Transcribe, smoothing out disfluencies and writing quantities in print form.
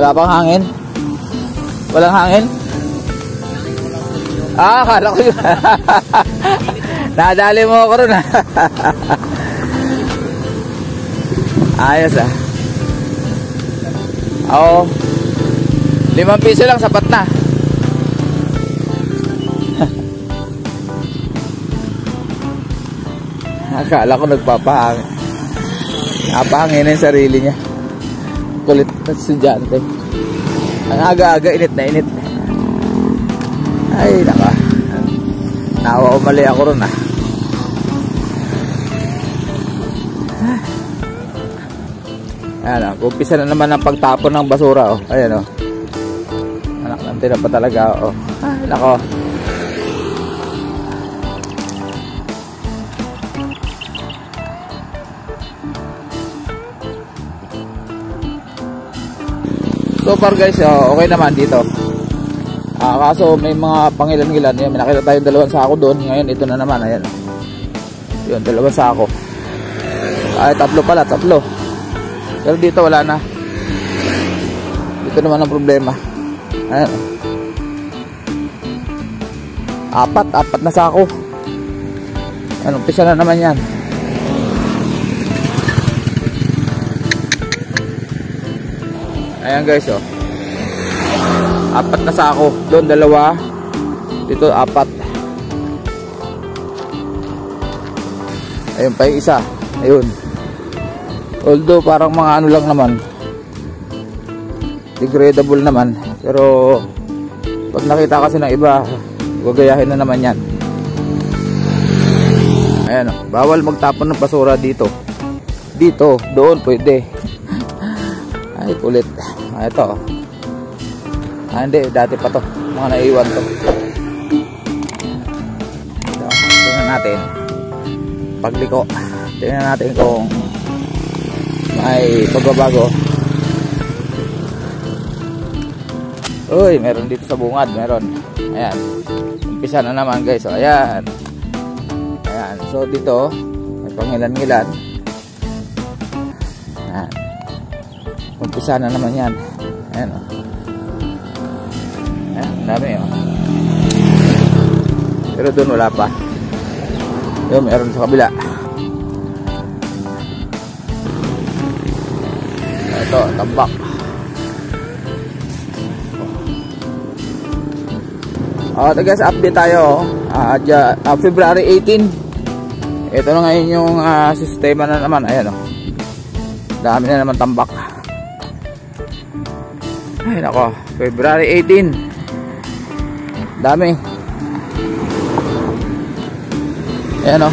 Wala pang hangin? Walang hangin? Akala ko yun. Nadali mo ako ron ha. Ayos ah. Oo. 5 piso lang, sapat na. Akala ko nagpapahangin. Napahangin na yung sarili niya. Kulit na estudyante. Ang aga-aga, init na init. Ay, naka. Nawa umali ako ron ah. Ayan o, umpisa na naman ang pagtapon ng basura o. Ayan o. Anak ng tira pa talaga o. Nako. So far guys, okay naman dito. Kaso may mga pangilan-ngilan. May nakita tayong 2 sako doon. Ngayon ito na naman. Ayan. Yun, 2 sako. Ay, 3 pala, 3. Pero dito wala na. Dito naman ang problema. Ayan. 4 na sako. Ayan, umpisa na naman yan. Ayan guys, 4 na sako. Doon 2. Dito 4. Ayun pa yung isa. Ayun. Although parang mga ano lang naman, degradable naman, pero pag nakita kasi ng iba, gagayahin na naman yan. Ayan o, bawal magtapon ng basura dito. Dito, doon pwede. Ay kulit. Ito o. Hindi, dati pa to, mga naiwan to. Ito, tingnan natin pagliko. Tingnan natin kung may pagbabago. Uy, meron dito sa bungad, meron. Ayan, umpisa na naman guys. So, ayan. Ayan, so dito may pangilan-ngilan. Ayan, umpisa na naman yan. Ayan o. Ayan, dami o. Pero doon wala pa. Yun, meron sa kabila. Ito, tambak. Ito guys, update tayo. February 18. Ito na ngayon yung sistema na naman. Ayan o. Dami na naman tambak. Ay nako, February 18. Dami. Ayan o.